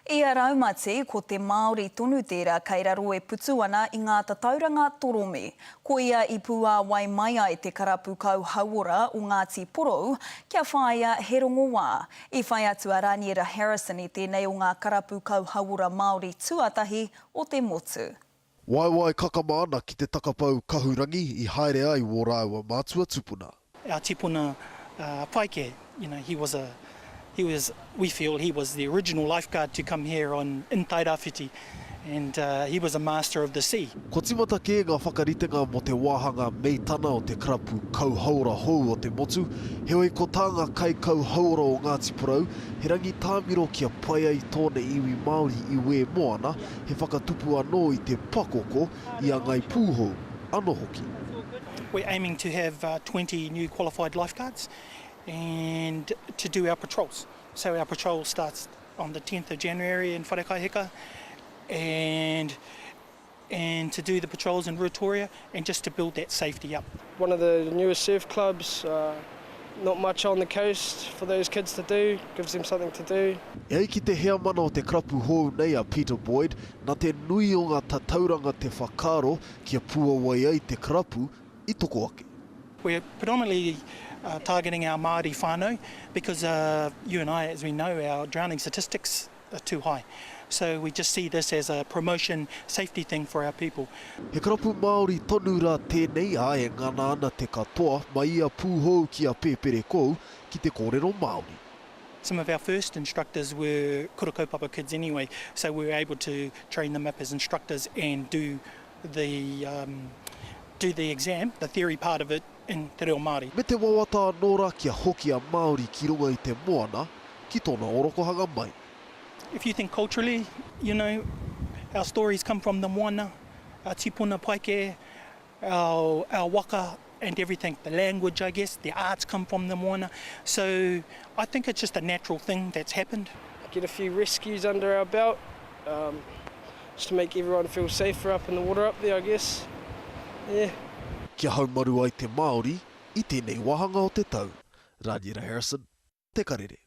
Ia raumati ko te Māori tonu tērā kei raro e putu ana I ngā tatauranga torome. Ko ia I pua wai mai ai te karapu kau hauora o Ngāti Porou kia whaia he rongo wā. I whai atu a Raniera Harrison I tēnei o ngā karapu kau hauora Māori tuatahi o te motu. Waiwai kakamāna ki te takapau kahurangi I haere ai o rāua mātua tupuna. Our tipuna Paike, we feel he was the original lifeguard to come here in Tairawhiti, and he was a master of the sea. Ko timata ke ngā whakaritenga mo te wāhanga meitana o te karapu kauhaura hou o te motu, heoi ko tānga kai kauhaura o Ngāti Porou, he rangi tāmiro kia pai ai tōne iwi Māori I we moana, he whakatupu anō I te pakoko I a ngai pūhou, anō hoki. We're aiming to have 20 new qualified lifeguards and to do our patrols. So our patrol starts on the 10th of January in Wharekaihika and to do the patrols in Ruatoria and just to build that safety up. One of the newest surf clubs, not much on the coast for those kids to do, gives them something to do. E ki te hea mana o te karapu hou nei a Peter Boyd, nā te nui o ngā tatauranga te whakaro kia pua wai ai te karapu I toko ake. We're predominantly targeting our Māori whānau because you and I, as we know, our drowning statistics are too high. So we just see this as a promotion safety thing for our people. He karapu Māori tonu rā tēnei a e ngana ana te katoa mai ia pūhou ki a pēpere kou ki te kōrero Māori. Some of our first instructors were kura kaupapa kids anyway, so we were able to train them up as instructors and do the exam, the theory part of it, in te reo Māori. Me te wawata nora kia hoki a Māori ki runga I te moana, ki tōna orokohanga mai. If you think culturally, you know, our stories come from the moana, our tipuna paike, our waka and everything. The language, I guess, the arts come from the moana. So I think it's just a natural thing that's happened. Get a few rescues under our belt, just to make everyone feel safer up in the water up there, I guess. Yeah. Kia haumaru ai te Māori I tēnei wahanga o te tau. Raniera Harrison, Te Karere.